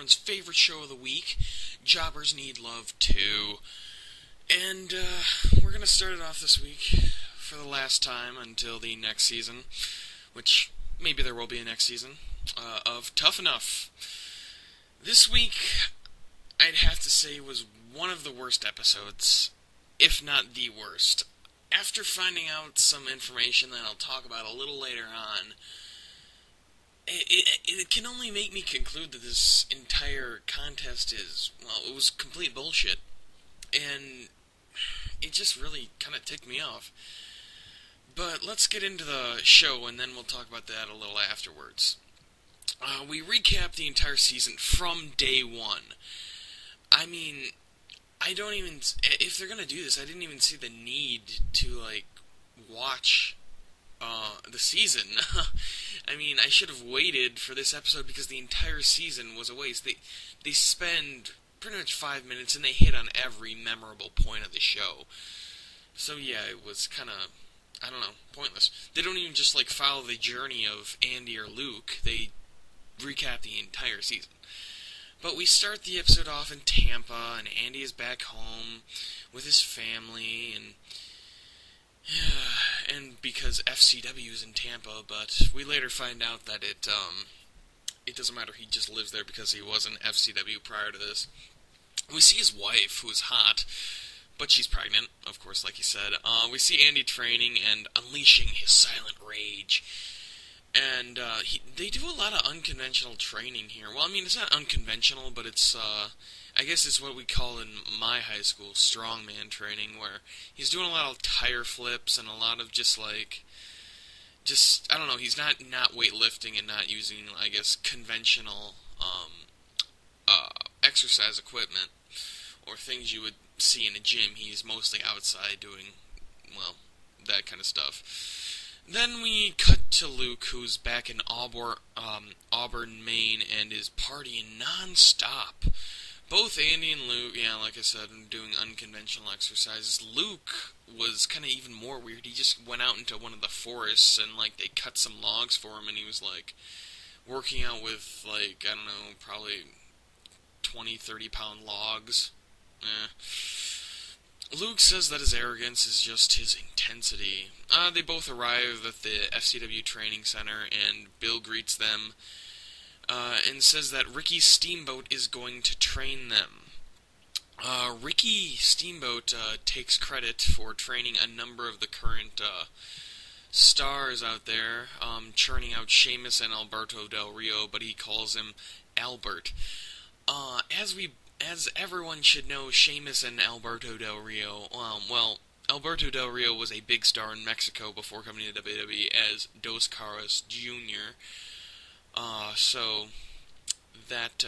everyone's favorite show of the week, Jobbers Need Love 2. And we're going to start it off this week for the last time until the next season, which maybe there will be a next season, of Tough Enough. This week, I'd have to say, was one of the worst episodes, if not the worst. After finding out some information that I'll talk about a little later on, it can only make me conclude that this entire contest it was complete bullshit. And it just really kind of ticked me off. But let's get into the show, and then we'll talk about that a little afterwards. We recap the entire season from day one. I mean, if they're gonna do this, I didn't even see the need to, watch the season. I mean, I should have waited for this episode because the entire season was a waste. They spend pretty much 5 minutes and they hit on every memorable point of the show. So yeah, it was kind of, I don't know, pointless. They don't even just follow the journey of Andy or Luke. They recap the entire season. But we start the episode off in Tampa, and Andy is back home with his family, and because FCW is in Tampa, but we later find out that it doesn't matter, he just lives there because he was in FCW prior to this. We see his wife, who is hot, but she's pregnant, of course, like he said. We see Andy training and unleashing his silent rage. And they do a lot of unconventional training here. Well, I mean, it's not unconventional, but it's, I guess it's what we call in my high school strongman training, where he's doing a lot of tire flips and a lot of I don't know, he's not weightlifting and not using, I guess, conventional exercise equipment or things you would see in a gym. He's mostly outside doing, that kind of stuff. Then we cut to Luke, who's back in Auburn, Maine, and is partying non-stop. Both Andy and Luke, like I said, doing unconventional exercises. Luke was kind of even more weird. He just went out into one of the forests, and, they cut some logs for him, and he was, working out with, I don't know, probably 20, 30-pound logs. Luke says that his arrogance is just his intensity. They both arrive at the FCW training center, and Bill greets them, and says that Ricky Steamboat is going to train them. Ricky Steamboat takes credit for training a number of the current stars out there, churning out Sheamus and Alberto Del Rio, but he calls him Albert. As everyone should know, Sheamus and Alberto Del Rio, Alberto Del Rio was a big star in Mexico before coming to WWE as Dos Caras Jr. So that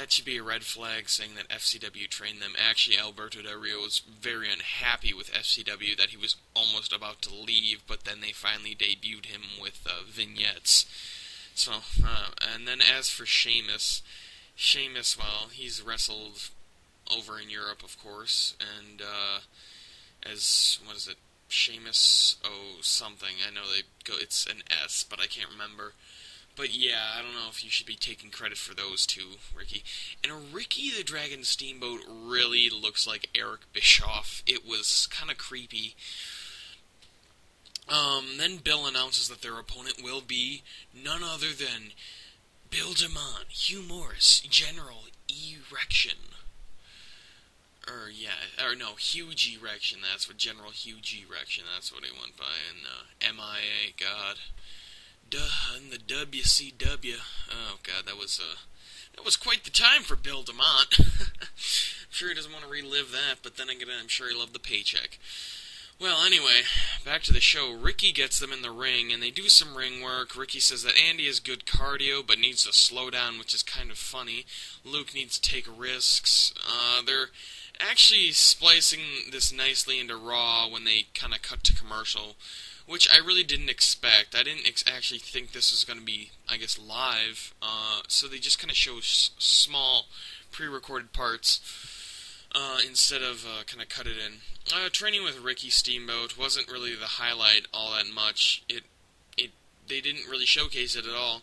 should be a red flag saying that FCW trained them. Actually, Alberto Del Rio was very unhappy with FCW, that he was almost about to leave, but then they finally debuted him with vignettes. So, and then as for Sheamus, he's wrestled over in Europe, of course, and Sheamus something. I know it's an S, but I can't remember. But yeah, I don't know if you should be taking credit for those two, Ricky. And Ricky the Dragon Steamboat really looks like Eric Bischoff. It was kind of creepy. Then Bill announces that their opponent will be none other than Bill DeMont, Hugh Morris, General Erection. Huge Erection, that's what, General Huge Erection, that's what he went by, and MIA, God. Duh, and the WCW. Oh, God, that was quite the time for Bill DeMont. I'm sure he doesn't want to relive that, but then again, I'm sure he loved the paycheck. Well, anyway, back to the show. Ricky gets them in the ring, and they do some ring work. Ricky says that Andy has good cardio, but needs to slow down, which is kind of funny. Luke needs to take risks. They're actually splicing this nicely into Raw when they kind of cut to commercial, which I really didn't expect. I didn't actually think this was going to be, I guess, live. So they just kind of show small pre-recorded parts instead of kind of cut it in. Training with Ricky Steamboat wasn't really the highlight all that much. They didn't really showcase it at all.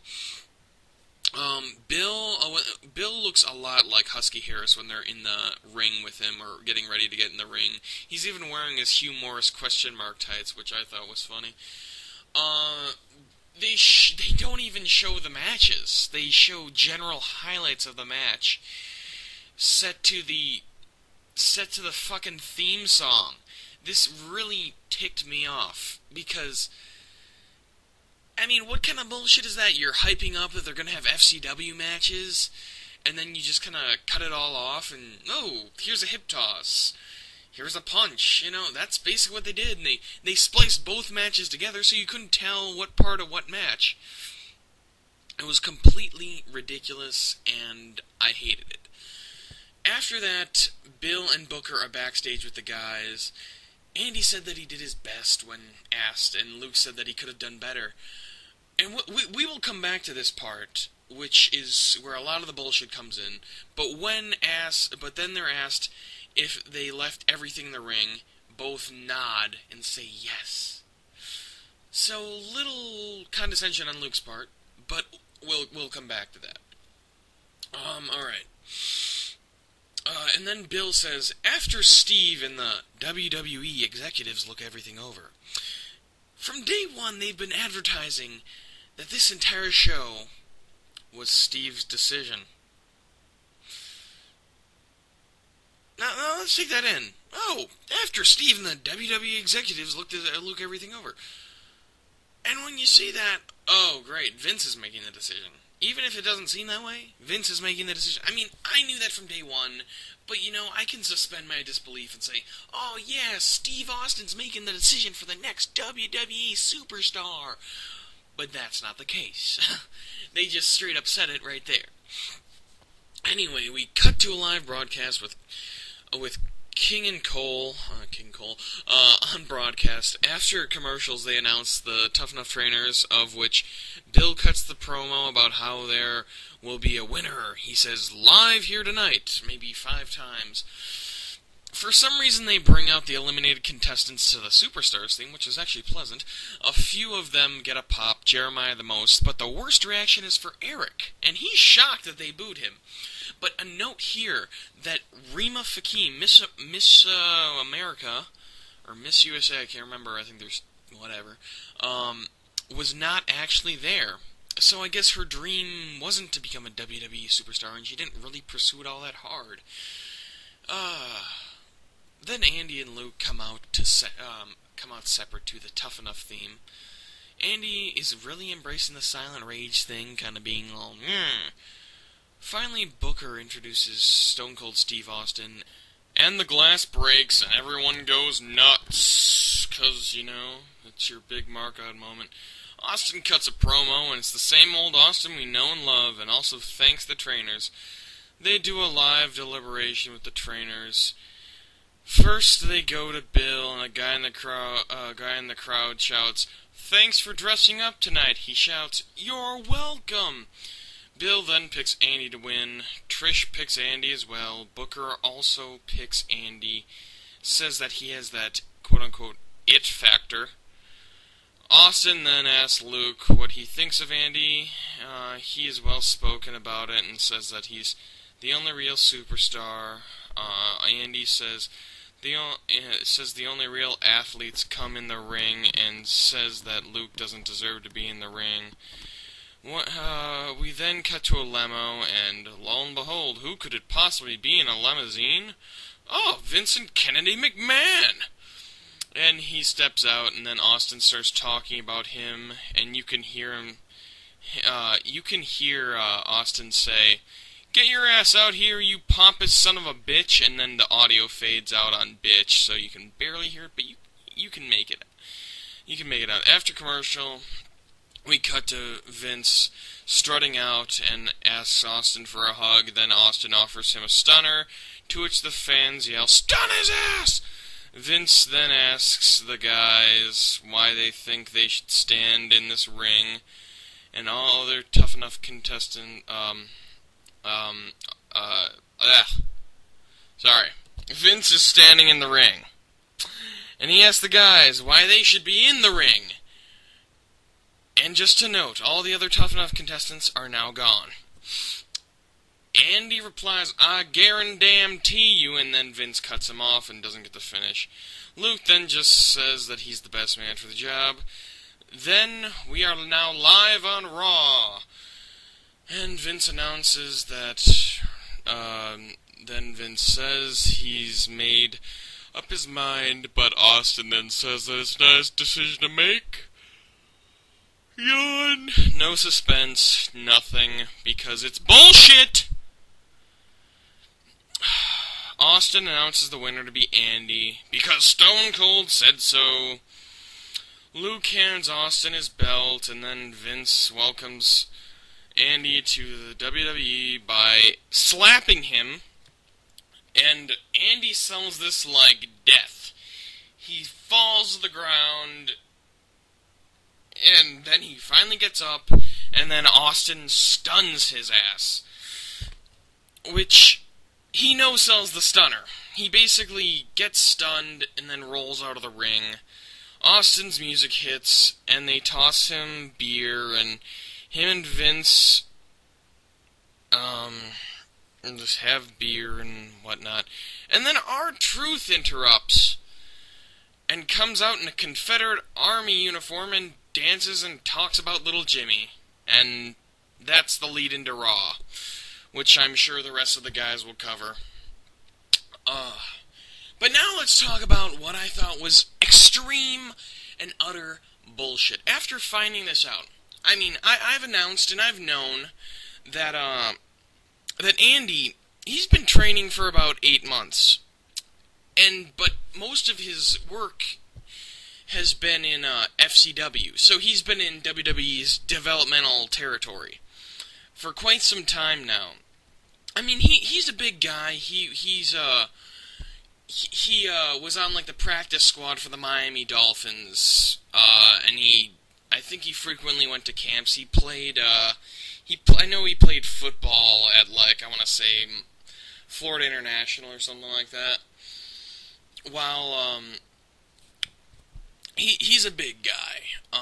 Bill looks a lot like Husky Harris when they're in the ring with him or getting ready to get in the ring. He's even wearing his Hugh Morris question mark tights, which I thought was funny. They don't even show the matches. They show general highlights of the match set to the fucking theme song. This really ticked me off because, I mean, what kind of bullshit is that? You're hyping up that they're going to have FCW matches, and then you just kind of cut it all off, and, oh, here's a hip toss. Here's a punch. You know, that's basically what they did, and they spliced both matches together so you couldn't tell what part of what match. It was completely ridiculous, and I hated it. After that, Bill and Booker are backstage with the guys. Andy said that he did his best when asked, and Luke said that he could have done better. And we will come back to this part, which is where a lot of the bullshit comes in. But then they're asked if they left everything in the ring, both nod and say yes. So little condescension on Luke's part, but we'll come back to that. Alright. And then Bill says, after Steve and the WWE executives look everything over, from day one they've been advertising that this entire show was Steve's decision. Now let's take that in. Oh, after Steve and the WWE executives look everything over. And when you see that, oh great, Vince is making the decision. Even if it doesn't seem that way, Vince is making the decision. I mean, I knew that from day one, but, you know, I can suspend my disbelief and say, oh, yeah, Steve Austin's making the decision for the next WWE superstar. But that's not the case. They just straight up said it right there. Anyway, we cut to a live broadcast with King Cole on broadcast. After commercials, they announced the Tough Enough trainers, of which Bill cuts the promo about how there will be a winner. He says, live here tonight, maybe 5 times. For some reason, they bring out the eliminated contestants to the Superstars theme, which is actually pleasant. A few of them get a pop, Jeremiah the most, but the worst reaction is for Eric, and he's shocked that they booed him. But a note here that Rima Fakim, Miss America, or Miss USA, I can't remember, I think there's whatever, was not actually there. So I guess her dream wasn't to become a WWE superstar, and she didn't really pursue it all that hard. Then Andy and Luke come out separate to the Tough Enough theme. Andy is really embracing the silent rage thing, kind of being all, Finally, Booker introduces Stone Cold Steve Austin, and the glass breaks, and everyone goes nuts, 'cause, you know, it's your big mark-out moment. Austin cuts a promo, and it's the same old Austin we know and love, and also thanks the trainers. They do a live deliberation with the trainers. First, they go to Bill, and a guy in the crowd shouts, "Thanks for dressing up tonight." He shouts, "You're welcome." Bill then picks Andy to win. Trish picks Andy as well. Booker also picks Andy. Says that he has that quote-unquote it factor. Austin then asks Luke what he thinks of Andy. He is well spoken about it and says that he's the only real superstar. Andy says the only real athletes come in the ring, and says that Luke doesn't deserve to be in the ring. We then cut to a limo, and lo and behold, who could it possibly be in a limousine? Oh, Vincent Kennedy McMahon! And he steps out, and then Austin starts talking about him, and you can hear him. Austin say, "Get your ass out here, you pompous son of a bitch," and then the audio fades out on bitch, so you can barely hear it, but you can make it. You can make it out. After commercial, we cut to Vince strutting out and asks Austin for a hug. Then Austin offers him a stunner, to which the fans yell, "Stun his ass!" Vince then asks the guys why they think they should stand in this ring, and all other Tough Enough contestant, Vince is standing in the ring, and he asks the guys why they should be in the ring. And just to note, all the other Tough Enough contestants are now gone. Andy replies, "I guarantee you," and then Vince cuts him off and doesn't get the finish. Luke then just says that he's the best man for the job. Then we are now live on Raw. And Vince announces that, then Vince says he's made up his mind, but Austin then says that it's not his decision to make. Yawn. No suspense, nothing, because it's bullshit! Austin announces the winner to be Andy, because Stone Cold said so. Luke hands Austin his belt, and then Vince welcomes Andy to the WWE by slapping him, and Andy sells this like death. He falls to the ground, and then he finally gets up, and then Austin stuns his ass, which he no-sells the stunner. He basically gets stunned and then rolls out of the ring. Austin's music hits, and they toss him beer, and him and Vince, just have beer and whatnot. And then R-Truth interrupts, and comes out in a Confederate Army uniform and dances and talks about little Jimmy. And that's the lead into Raw, which I'm sure the rest of the guys will cover. But now let's talk about what I thought was extreme and utter bullshit. After finding this out, I mean, I've announced and I've known that, that Andy, he's been training for about 8 months. But most of his work has been in, FCW. So he's been in WWE's developmental territory for quite some time now. I mean, he's a big guy. He was on, like, the practice squad for the Miami Dolphins, and I think he frequently went to camps. He played, I know he played football at, like, I want to say, Florida International or something like that. While, he's a big guy,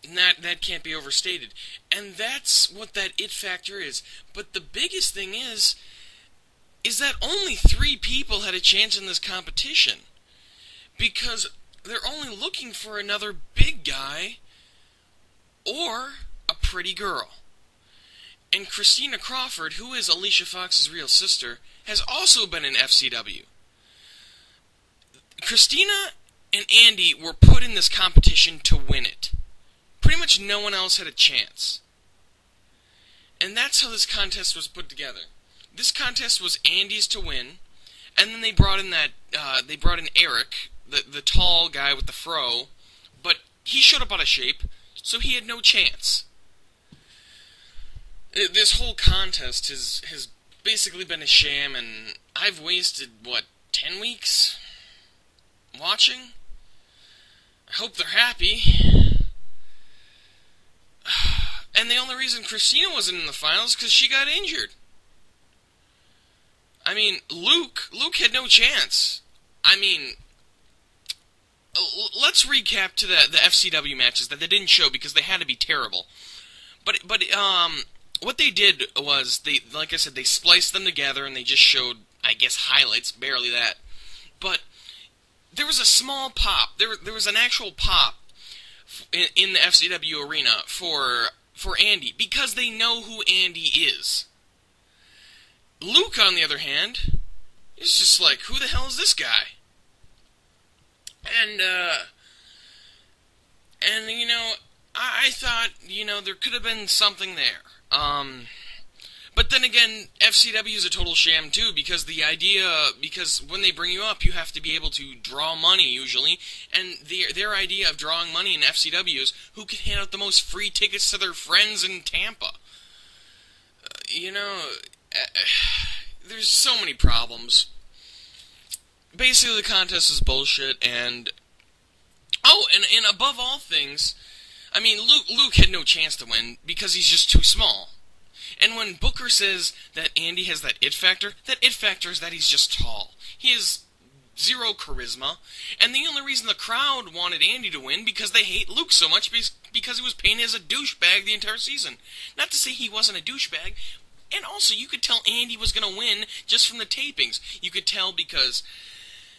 and that can't be overstated. And that's what that it factor is. But the biggest thing is that only 3 people had a chance in this competition. Because they're only looking for another big guy or a pretty girl. And Christina Crawford, who is Alicia Fox's real sister, has also been in FCW. Christina and Andy were put in this competition to win it. Pretty much no one else had a chance. And that's how this contest was put together. This contest was Andy's to win, and then they brought in Eric, the tall guy with the fro, but he showed up out of shape, so he had no chance. This whole contest has basically been a sham, and I've wasted, 10 weeks watching? I hope they're happy. And the only reason Christina wasn't in the finals is because she got injured. I mean, Luke had no chance. I mean, let's recap to the FCW matches that they didn't show because they had to be terrible. But what they did was, like I said, they spliced them together and they just showed, I guess, highlights, barely that. But there was a small pop. There was an actual pop in the FCW arena for Andy, because they know who Andy is. Luke, on the other hand, is just like, who the hell is this guy? And you know, I thought, you know, there could have been something there. But then again, FCW is a total sham too, because because when they bring you up, you have to be able to draw money usually, and their idea of drawing money in FCW is who can hand out the most free tickets to their friends in Tampa. You know, there's so many problems. Basically, the contest is bullshit, and and above all things, I mean, Luke had no chance to win because he's just too small. And when Booker says that Andy has that it factor is that he's just tall. He is zero charisma, and the only reason the crowd wanted Andy to win because they hate Luke so much because he was painted as a douchebag the entire season. Not to say he wasn't a douchebag, and also you could tell Andy was going to win just from the tapings. You could tell because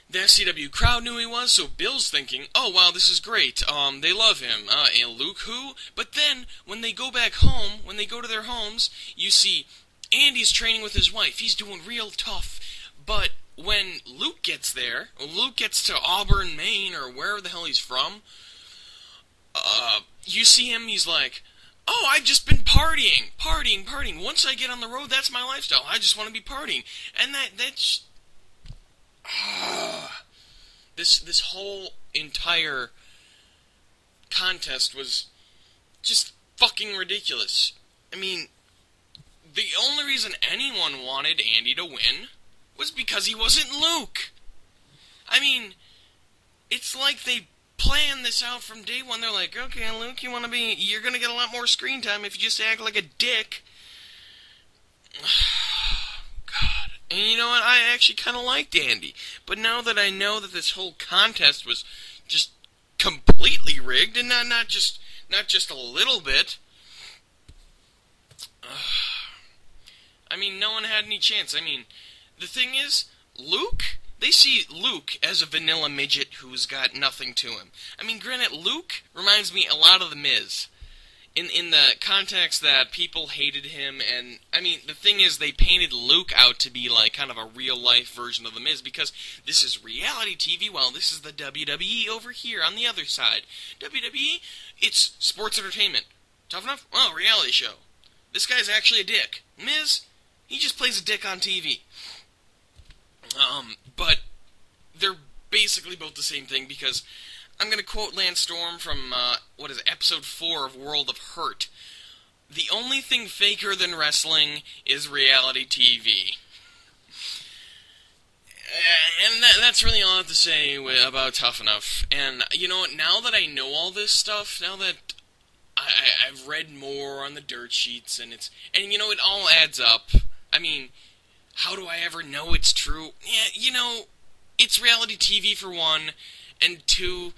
the FCW crowd knew he was, so Bill's thinking, oh wow, this is great, they love him, and Luke who? But then, when they go back home, when they go to their homes, you see Andy's training with his wife, he's doing real tough, but when Luke gets there, Luke gets to Auburn, Maine, or wherever the hell he's from, you see him, he's like, oh, I've just been partying. Once I get on the road, that's my lifestyle. I just want to be partying. And that's... This whole entire contest was just fucking ridiculous. I mean, the only reason anyone wanted Andy to win was because he wasn't Luke. I mean, it's like they planned this out from day one. They're like, okay, Luke, you're gonna get a lot more screen time if you just act like a dick. God. And you know what? I actually kind of liked Andy. But now that I know that this whole contest was just completely rigged, and not just a little bit, I mean, no one had any chance. I mean, the thing is, Luke, they see Luke as a vanilla midget who's got nothing to him. I mean, granted, Luke reminds me a lot of The Miz. In the context that people hated him, and, I mean, the thing is, they painted Luke out to be, like, kind of a real-life version of The Miz, because this is reality TV, while this is the WWE over here on the other side. WWE, it's sports entertainment. Tough enough? Well, reality show. This guy's actually a dick. Miz, he just plays a dick on TV. But they're basically both the same thing, because I'm going to quote Lance Storm from, episode 4 of World of Hurt. The only thing faker than wrestling is reality TV. And that's really all I have to say about Tough Enough. And, you know what, now that I know all this stuff, now that I've read more on the dirt sheets, and you know, it all adds up. I mean, how do I ever know it's true? Yeah, you know, it's reality TV for one, and two,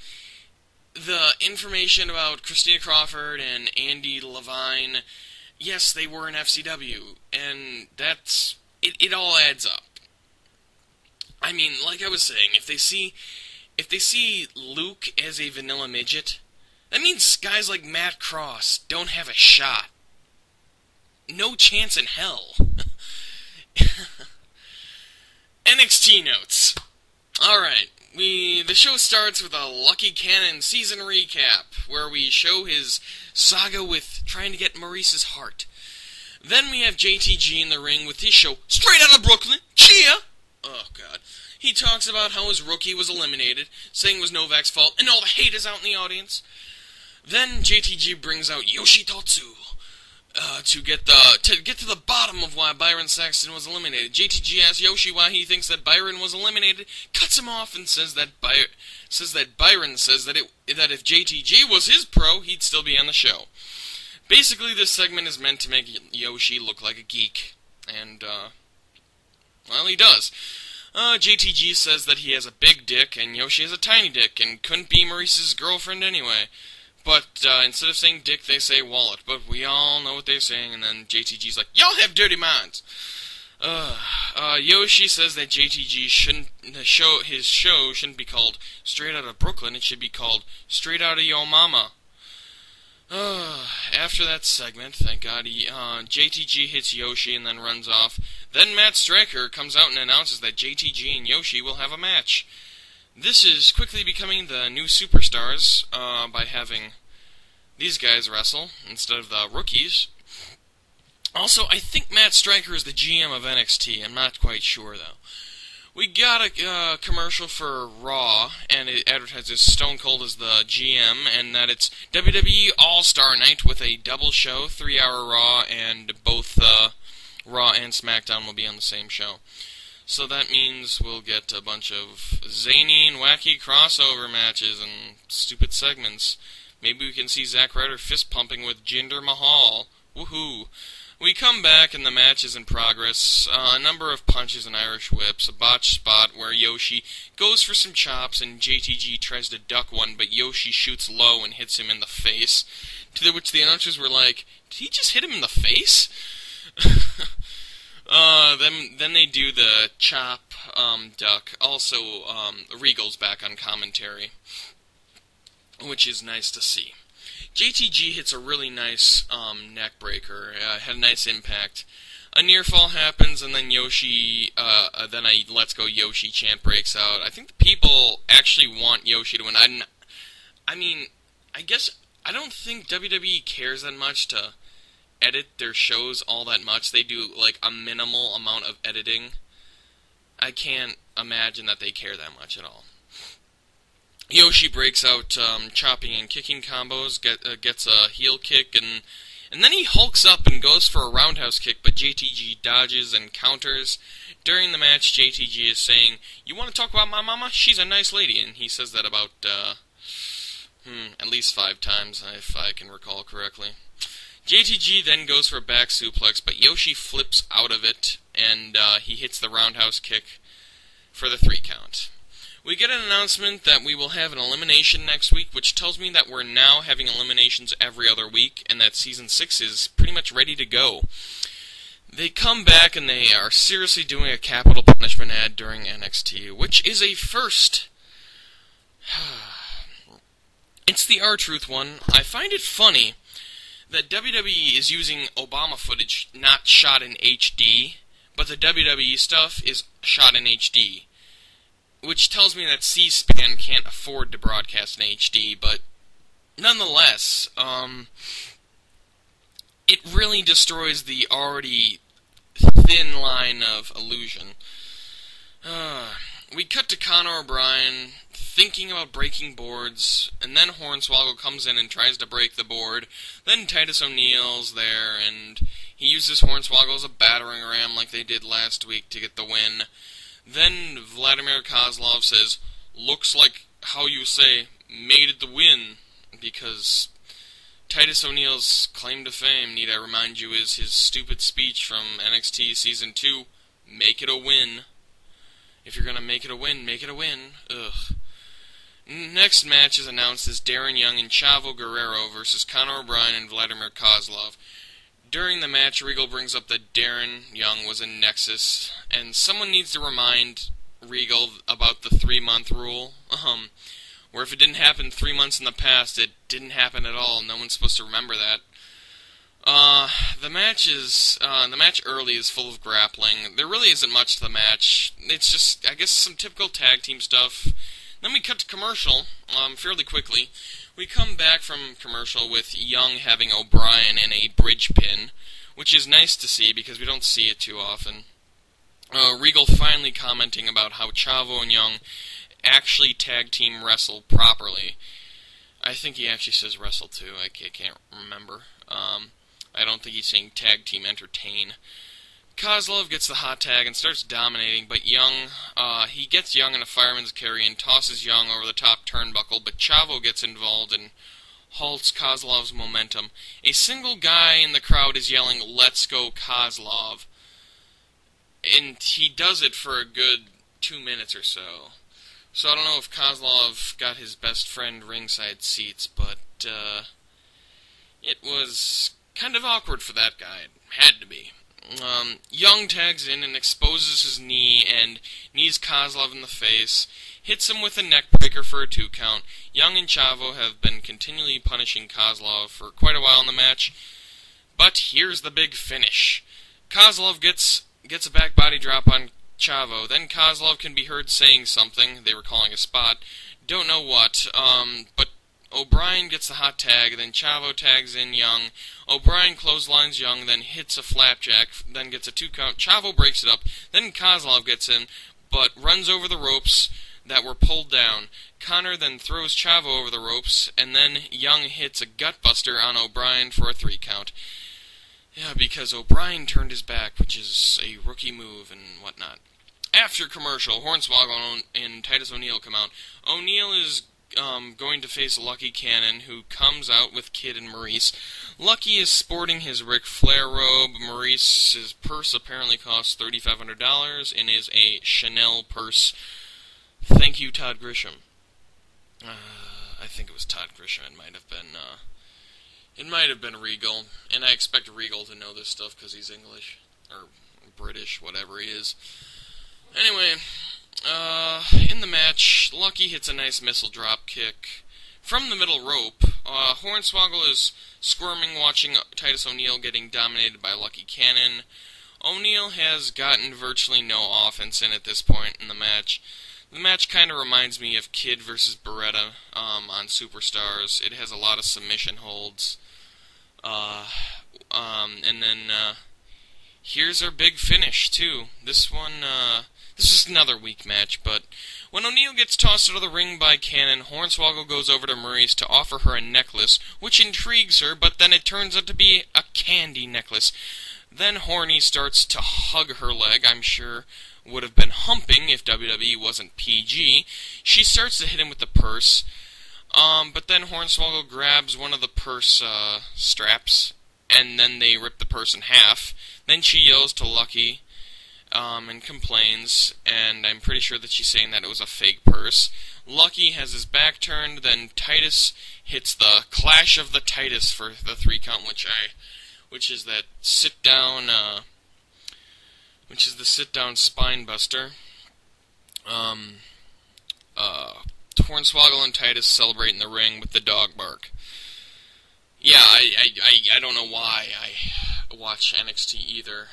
the information about Christina Crawford and Andy Levine, yes, they were in FCW, and that's, it all adds up. I mean, like I was saying, if they see Luke as a vanilla midget, that means guys like Matt Cross don't have a shot. No chance in hell. NXT notes. Alright, the show starts with a Lucky Cannon season recap, where we show his saga with trying to get Maurice's heart. Then we have JTG in the ring with his show, Straight Outta Brooklyn, Cheer! Oh god. He talks about how his rookie was eliminated, saying it was Novak's fault, and all the hate is out in the audience. Then JTG brings out Yoshitotsu to get to the bottom of why Byron Saxton was eliminated. JTG asks Yoshi why he thinks that Byron was eliminated, cuts him off, and says that Byron says that if JTG was his pro, he'd still be on the show. Basically, this segment is meant to make Yoshi look like a geek, and well, he does. JTG says that he has a big dick and Yoshi has a tiny dick and couldn't be Maurice's girlfriend anyway. But instead of saying dick, they say wallet. But we all know what they're saying, and then JTG's like, y'all have dirty minds! Yoshi says that JTG his show shouldn't be called Straight Outta Brooklyn, it should be called Straight Outta Yo Mama. After that segment, thank God, JTG hits Yoshi and then runs off. Then Matt Striker comes out and announces that JTG and Yoshi will have a match. This is quickly becoming the new superstars by having these guys wrestle instead of the rookies. Also, I think Matt Striker is the GM of NXT. I'm not quite sure, though. We got a commercial for Raw, and it advertises Stone Cold as the GM, and that it's WWE All-Star Night with a double show, 3-hour Raw, and both Raw and SmackDown will be on the same show. So that means we'll get a bunch of zany and wacky crossover matches and stupid segments. Maybe we can see Zack Ryder fist-pumping with Jinder Mahal. Woohoo! We come back and the match is in progress. A number of punches and Irish whips, a botched spot where Yoshi goes for some chops and JTG tries to duck one, but Yoshi shoots low and hits him in the face, to which the announcers were like, did he just hit him in the face? Then they do the chop, duck. Also, Regal's back on commentary, which is nice to see. JTG hits a really nice neck breaker. Had a nice impact. A near fall happens, and then Yoshi, then a "Let's Go Yoshi" chant breaks out. I think the people actually want Yoshi to win. I mean, I guess I don't think WWE cares that much to edit their shows all that much. They do like a minimal amount of editing. I can't imagine that they care that much at all. Yoshi breaks out chopping and kicking combos, gets a heel kick, and then he hulks up and goes for a roundhouse kick, but JTG dodges and counters. During the match, JTG is saying, "You want to talk about my mama? She's a nice lady," and he says that about, at least 5 times, if I can recall correctly. JTG then goes for a back suplex, but Yoshi flips out of it, and he hits the roundhouse kick for the 3 count. We get an announcement that we will have an elimination next week, which tells me that we're now having eliminations every other week, and that Season 6 is pretty much ready to go. They come back and they are seriously doing a capital punishment ad during NXT, which is a first. It's the R-Truth one. I find it funny that WWE is using Obama footage not shot in HD, but the WWE stuff is shot in HD. Which tells me that C-SPAN can't afford to broadcast in HD, but nonetheless, it really destroys the already thin line of illusion. We cut to Conor O'Brien thinking about breaking boards, and then Hornswoggle comes in and tries to break the board. Then Titus O'Neil's there, and he uses Hornswoggle as a battering ram like they did last week to get the win. Then Vladimir Kozlov says, "Looks like how you say, made it the win," because Titus O'Neil's claim to fame, need I remind you, is his stupid speech from NXT Season 2, "Make it a win." If you're gonna make it a win, make it a win. Ugh. Next match is announced as Darren Young and Chavo Guerrero versus Conor O'Brien and Vladimir Kozlov. During the match, Regal brings up that Darren Young was in Nexus, and someone needs to remind Regal about the 3-month rule, where if it didn't happen 3 months in the past, it didn't happen at all. No one's supposed to remember that. The match early is full of grappling. There really isn't much to the match. It's just, I guess, some typical tag team stuff. Then we cut to commercial, fairly quickly. We come back from commercial with Young having O'Brien in a bridge pin, which is nice to see because we don't see it too often. Regal finally commenting about how Chavo and Young actually tag team wrestle properly. I think he actually says wrestle too, I can't remember. I don't think he's saying tag team entertain. Kozlov gets the hot tag and starts dominating, but Young, he gets Young in a fireman's carry and tosses Young over the top turnbuckle, but Chavo gets involved and halts Kozlov's momentum. A single guy in the crowd is yelling, "Let's go Kozlov," and he does it for a good 2 minutes or so. So I don't know if Kozlov got his best friend ringside seats, but it was kind of awkward for that guy. It had to be. Young tags in and exposes his knee and knees Kozlov in the face, hits him with a neck breaker for a 2 count. Young and Chavo have been continually punishing Kozlov for quite a while in the match, but here's the big finish. Kozlov gets a back body drop on Chavo, then Kozlov can be heard saying something, they were calling a spot, don't know what, but O'Brien gets the hot tag, then Chavo tags in Young. O'Brien clotheslines Young, then hits a flapjack, then gets a 2 count. Chavo breaks it up, then Kozlov gets in, but runs over the ropes that were pulled down. Connor then throws Chavo over the ropes, and then Young hits a gutbuster on O'Brien for a 3 count. Yeah, because O'Brien turned his back, which is a rookie move and whatnot. After commercial, Hornswoggle and Titus O'Neil come out. O'Neil is going to face Lucky Cannon, who comes out with Kid and Maurice. Lucky is sporting his Ric Flair robe. Maurice's purse apparently costs $3,500 and is a Chanel purse. Thank you, Todd Grisham. I think it was Todd Grisham. It might have been Regal, and I expect Regal to know this stuff because he's English or British, whatever he is. Anyway, in the match, Lucky hits a nice missile drop kick from the middle rope. Hornswoggle is squirming watching Titus O'Neil getting dominated by Lucky Cannon. O'Neil has gotten virtually no offense in at this point in the match. The match kind of reminds me of Kid versus Beretta on Superstars. It has a lot of submission holds. And then here's our big finish, too. This is another weak match, but when O'Neil gets tossed out of the ring by Cannon, Hornswoggle goes over to Maurice to offer her a necklace, which intrigues her, but then it turns out to be a candy necklace. Then Horny starts to hug her leg. I'm sure would have been humping if WWE wasn't PG. She starts to hit him with the purse, but then Hornswoggle grabs one of the purse straps, and then they rip the purse in half. Then she yells to Lucky and complains, and I'm pretty sure that she's saying that it was a fake purse. Lucky has his back turned, then Titus hits the Clash of the Titus for the 3 count, which is that sit-down, which is the sit-down spine buster. Hornswoggle and Titus celebrate in the ring with the dog bark. Yeah, I don't know why I watch NXT either.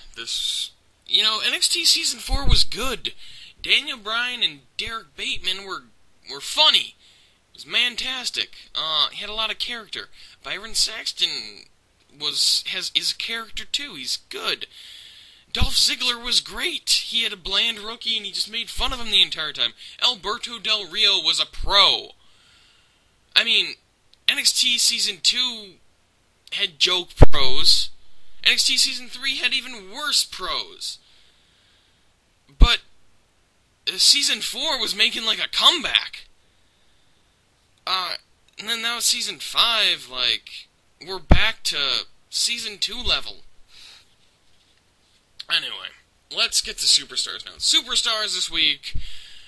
NXT Season 4 was good. Daniel Bryan and Derek Bateman were funny. It was fantastic. He had a lot of character. Byron Saxton is a character too. He's good. Dolph Ziggler was great. He had a bland rookie and he just made fun of him the entire time. Alberto Del Rio was a pro. I mean, NXT Season 2 had joke pros. NXT Season 3 had even worse pros. But Season 4 was making like a comeback. And then now Season 5, we're back to Season 2 level. Anyway, let's get to Superstars now. Superstars this week,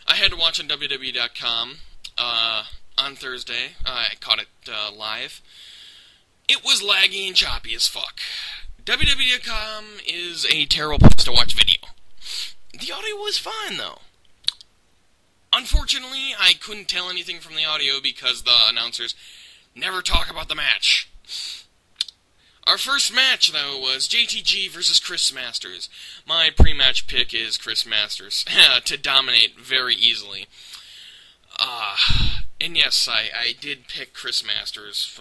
I had to watch on WWE.com on Thursday. I caught it live. It was laggy and choppy as fuck. WWE.com is a terrible place to watch video. The audio was fine, though. Unfortunately, I couldn't tell anything from the audio because the announcers never talk about the match. Our first match, though, was JTG versus Chris Masters. My pre-match pick is Chris Masters to dominate very easily. And yes, I did pick Chris Masters.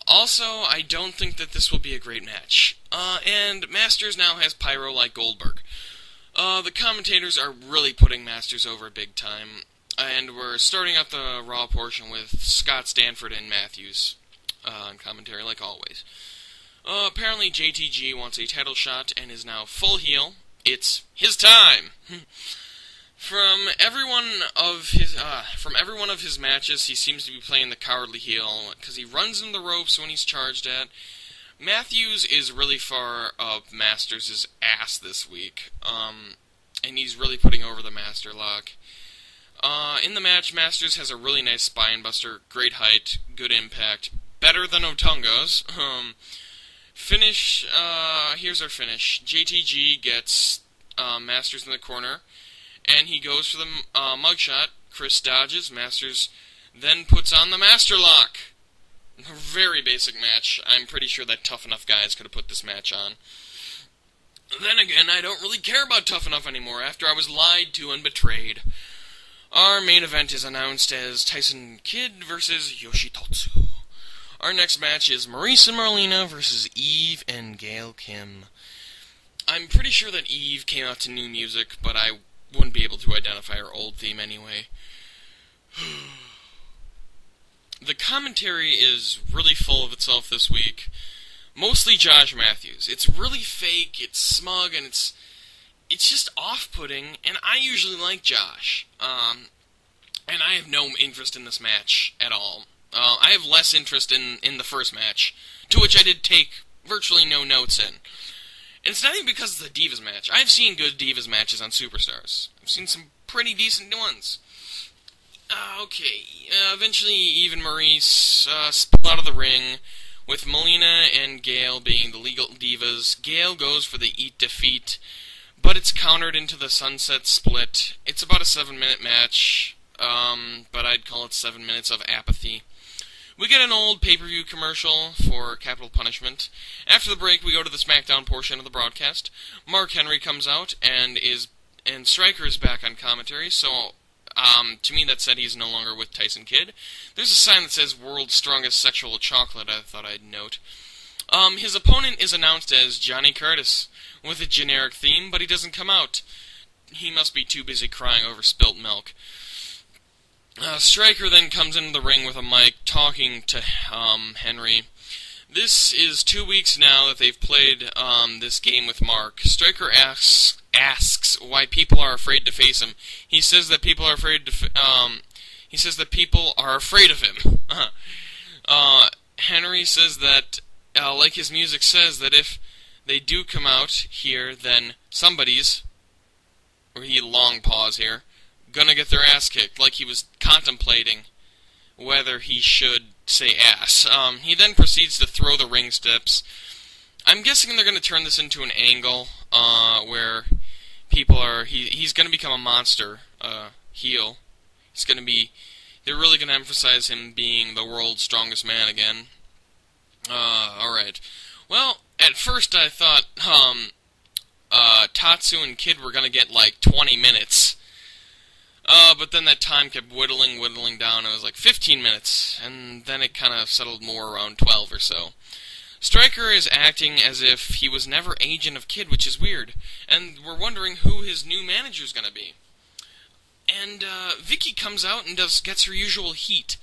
Also, I don't think that this will be a great match. And Masters now has pyro like Goldberg. The commentators are really putting Masters over big time. And we're starting out the Raw portion with Scott Stanford and Matthews on commentary, like always. Apparently JTG wants a title shot and is now full heel. It's his time! From every one of his matches, he seems to be playing the cowardly heel, because he runs in the ropes when he's charged at. Matthews is really far up Masters' ass this week, and he's really putting over the Master Lock. In the match, Masters has a really nice spine buster, great height, good impact, better than Otunga's. Finish, here's our finish. JTG gets Masters in the corner, and he goes for the mugshot. Chris dodges. Masters then puts on the Master Lock. A very basic match. I'm pretty sure that Tough Enough guys could have put this match on. Then again, I don't really care about Tough Enough anymore after I was lied to and betrayed. Our main event is announced as Tyson Kidd versus Yoshitotsu. Our next match is Maurice and Marlena versus Eve and Gail Kim. I'm pretty sure that Eve came out to new music, but I wouldn't be able to identify her old theme anyway. The commentary is really full of itself this week. Mostly Josh Matthews. It's really fake, it's smug, and it's just off-putting, and I usually like Josh. and I have no interest in this match at all. I have less interest in the first match, to which I did take virtually no notes in. And it's not even because of the Divas match. I've seen good Divas matches on Superstars. I've seen some pretty decent ones. Okay, eventually Eve and Maurice spill out of the ring, with Melina and Gail being the legal divas. Gail goes for the Eat Defeat, but it's countered into the Sunset Split. It's about a 7-minute match, but I'd call it 7 minutes of apathy. We get an old pay-per-view commercial for Capital Punishment. After the break, we go to the SmackDown portion of the broadcast. Mark Henry comes out, and Stryker is back on commentary, so to me that said he's no longer with Tyson Kidd. There's a sign that says World's Strongest Sexual Chocolate, I thought I'd note. His opponent is announced as Johnny Curtis, with a generic theme, but he doesn't come out. He must be too busy crying over spilt milk. Stryker then comes into the ring with a mic, talking to Henry. This is 2 weeks now that they've played this game with Mark. Stryker asks why people are afraid to face him. He says that people are afraid of him. Henry says that, like his music says, that if they do come out here, then somebody's, or he long pause here, gonna get their ass kicked, like he was contemplating whether he should say ass. He then proceeds to throw the ring steps. I'm guessing they're gonna turn this into an angle, where people are, he's gonna become a monster, heel. They're really gonna emphasize him being the world's strongest man again. Alright. Well, at first I thought, Tatsu and Kid were gonna get like 20 minutes. But then that time kept whittling down. It was like 15 minutes, and then it kind of settled more around 12 or so. Stryker is acting as if he was never agent of Kid, which is weird, and we're wondering who his new manager's gonna be. And Vicky comes out and gets her usual heat.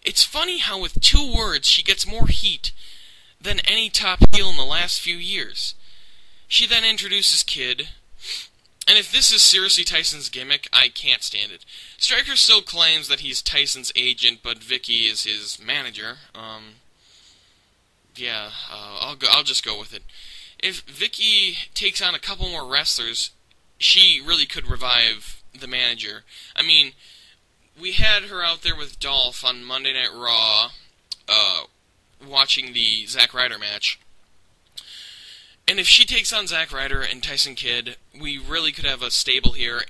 It's funny how with 2 words she gets more heat than any top heel in the last few years. She then introduces Kid, and if this is seriously Tyson's gimmick, I can't stand it. Stryker still claims that he's Tyson's agent, but Vicky is his manager. I'll just go with it. If Vicky takes on a couple more wrestlers, she really could revive the manager. I mean, we had her out there with Dolph on Monday Night Raw, watching the Zack Ryder match. And if she takes on Zack Ryder and Tyson Kidd, we really could have a stable here.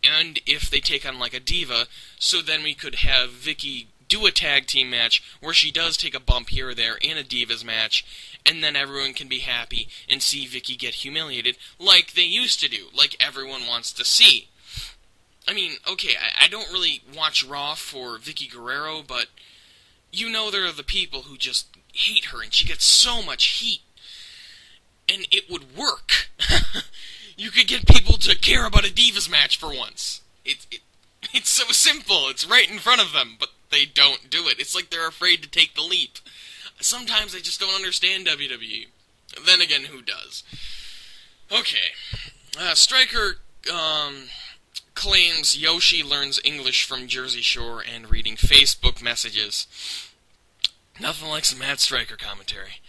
And if they take on like a diva, so then we could have Vicky do a tag team match where she does take a bump here or there in a divas match, and then everyone can be happy and see Vicky get humiliated like they used to do, like everyone wants to see. I mean, okay, I don't really watch Raw for Vicky Guerrero, but you know there are the people who just hate her, and she gets so much heat. And it would work. You could get people to care about a Divas match for once. It's so simple. It's right in front of them, but they don't do it. It's like they're afraid to take the leap. Sometimes I just don't understand WWE. Then again, who does? Okay. Stryker claims Yoshi learns English from Jersey Shore and reading Facebook messages. Nothing like some Matt Stryker commentary.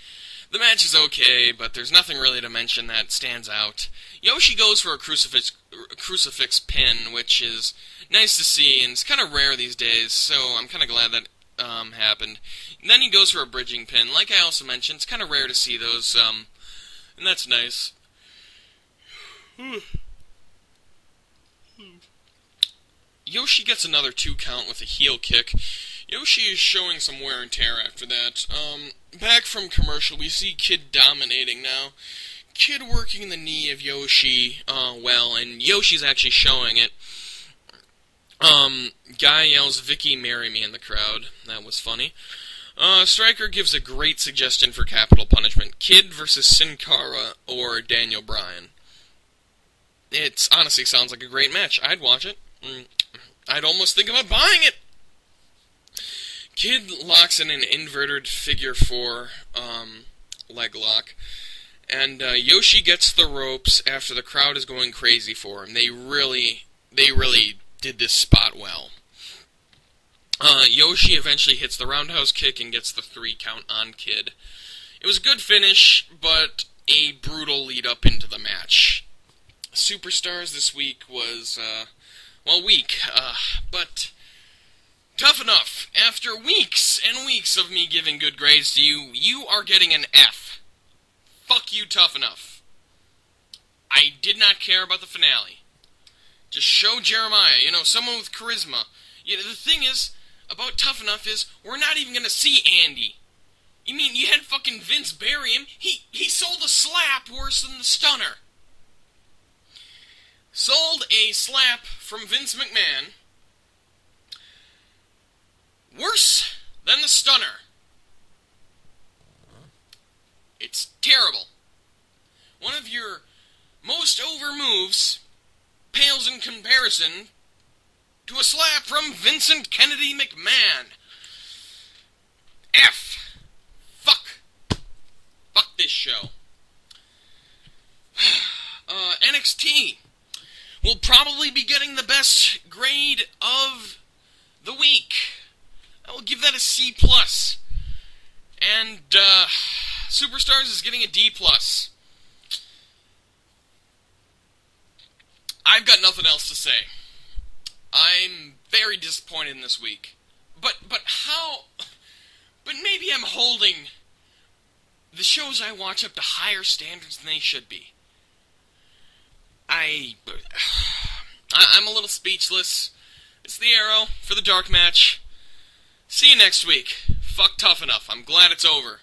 The match is okay, but there's nothing really to mention that stands out. Yoshi goes for a crucifix pin, which is nice to see, and it's kind of rare these days, so I'm kind of glad that happened. And then he goes for a bridging pin. Like I also mentioned, it's kind of rare to see those, and that's nice. Yoshi gets another 2 count with a heel kick. Yoshi is showing some wear and tear after that. Back from commercial, we see Kid dominating now. Kid working the knee of Yoshi, well, and Yoshi's actually showing it. Guy yells, "Vicky, marry me," in the crowd. That was funny. Stryker gives a great suggestion for Capital Punishment. Kid versus Sin Cara or Daniel Bryan. It honestly sounds like a great match. I'd watch it. I'd almost think about buying it. Kid locks in an inverted figure 4 leg lock, and Yoshi gets the ropes after the crowd is going crazy for him. They really did this spot well. Yoshi eventually hits the roundhouse kick and gets the 3 count on Kid. It was a good finish, but a brutal lead up into the match. Superstars this week was, weak, but tough enough. After weeks and weeks of me giving good grades to you, you are getting an F. Fuck you, Tough Enough. I did not care about the finale. Just show Jeremiah, someone with charisma. The thing is, about Tough Enough is, we're not even gonna see Andy. You mean, you had fucking Vince bury him? He sold a slap worse than the stunner. Sold a slap from Vince McMahon worse than the stunner. It's terrible. One of your most over moves pales in comparison to a slap from Vincent Kennedy McMahon. F. Fuck. Fuck this show. NXT will probably be getting the best grade of the week. I will give that a C+. And, Superstars is getting a D+. I've got nothing else to say. I'm very disappointed in this week. But how... But maybe I'm holding the shows I watch up to higher standards than they should be. I'm a little speechless. It's the Arrow for the dark match. See you next week. Fuck Tough Enough. I'm glad it's over.